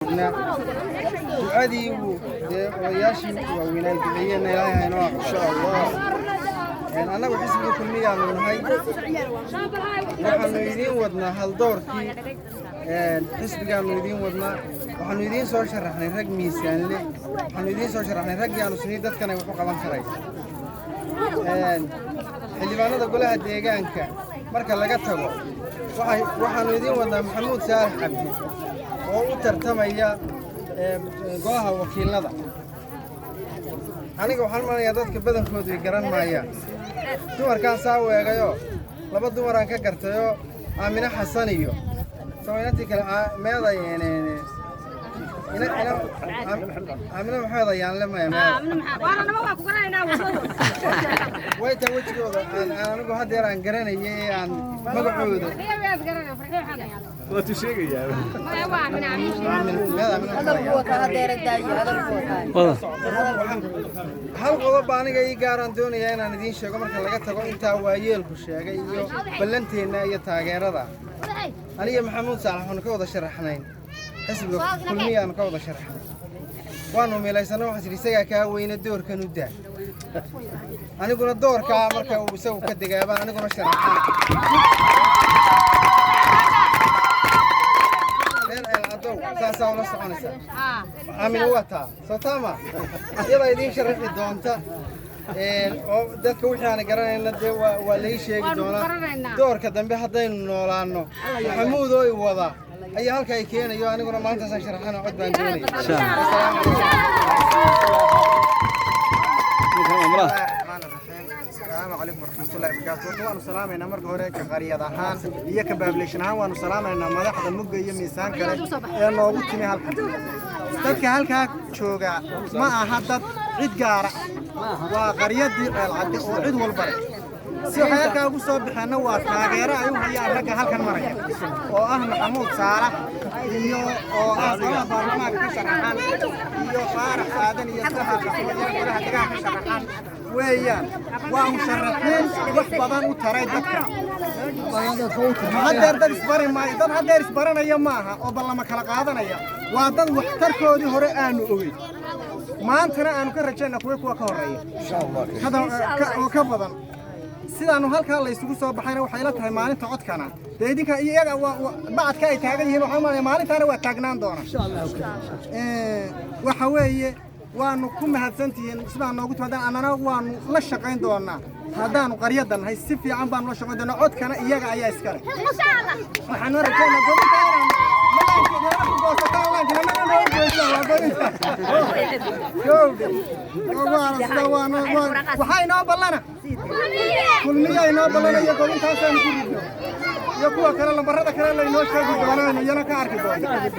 joognaa ducadii odayaashii waaweynaa duceeyeenna ilaahay haynoo insha allah annagu xisbiga kulmiyaanu nahay waxaanu idiin wadnaa haldoorkii xisbigaanu idiin wadnaa waxaanu idiin soo sharaxnay rag miisaanle waxaanu idiin soo sharaxnay raggii aanu sinii dadkana wax u qaban karay xildhibaanada golaha deegaanka marka laga tago waxaanu idiin wadnaa maxamuud saalax cabdi oo u tartamaya golaha wakiilada aniga waxaan marayaa dadka badankoodu ay garan maayaan dumarkaan saa weegayoo laba dumaraan ka gartayoo aamine xasan iyo samaynatii kale meeday aamine maxamed ayaan le maya way taa wejigooda anigu haddeer aan garanayay ee aan magacooda waad sheegayaa hal qodob aniga ii gaaraan doonayaa inaan idiin sheego marka laga tago intaa waayeelku sheegay iyo ballanteenna iyo taageerada aniga maxamuud saalax waxaanu ka wada sharaxnayn xisbiga kulmiya aanu ka wada sharaxnay waanu milaysana waxaan idhi isagaa kaa weyne doorkan u daa aniguna doorkaa marka uu isagu ka degaabaan aniguna sharaxan saasaa ula soconaysa aamin wataa sootaama iyadaa idiin sharaxi doonta oo dadka wixii aan garanayna dee waa lai sheegi doonaa doorka dambe haddaynu noolaanno maxamuud oo i wada ayaa halka ay keenayo aniguna maalintaasaan sharaxana cod baan doonaya السلام عليكم ورحمة الله وبركاته. وأنا سلامنا مرة هوريك قرية هان هي كبابليشن هان وأنا سلامنا مدح المجة يميسان كله إنه وقتني هالك تذكر هالك شوجا ما أحدد عيد جارة وقرية دي العد وعيد والبر سو هالك أبو صبح نوات ناجرة أيوه هي هالك هالك المرة وأهم محمود صالح إيو أصلا برنا كشرحان إيو فارح هذا يسحب ولا هتجاه كشرحان ويان ومشرحين وحبضان وترايدك هذا درس برين ما يدان هذا درس برين أيامها أو بالله ما كلا قادنا يا وادن وحتركوا دي هراء أنو أوي ما أنتنا أنو كرجعنا كويك وكهرية إن شاء الله هذا وكبضان سيدانو هالك الله يسوق صوب بحيرة وحيلتها ما أنت عد كنا تهديك إياه وبعد كاي تاجي هنا وحنا ما أنت أنا وتاجنان دونا إن شاء الله وحويه وأنو كم هالسنتين سبحان الله قلت هذا أنا وأنو لا شقين دونا هذا أنو قرية دنا هاي السفي عم بان لا شقين دونا عد كنا إياه أيه إسكار إن شاء الله وحنا رجعنا دونا وحينا بلنا كل مية ينابلنا يقولون تاسع نقول يقول كلا لبرة كلا لا ينوش كذي دونا ينا كارك دونا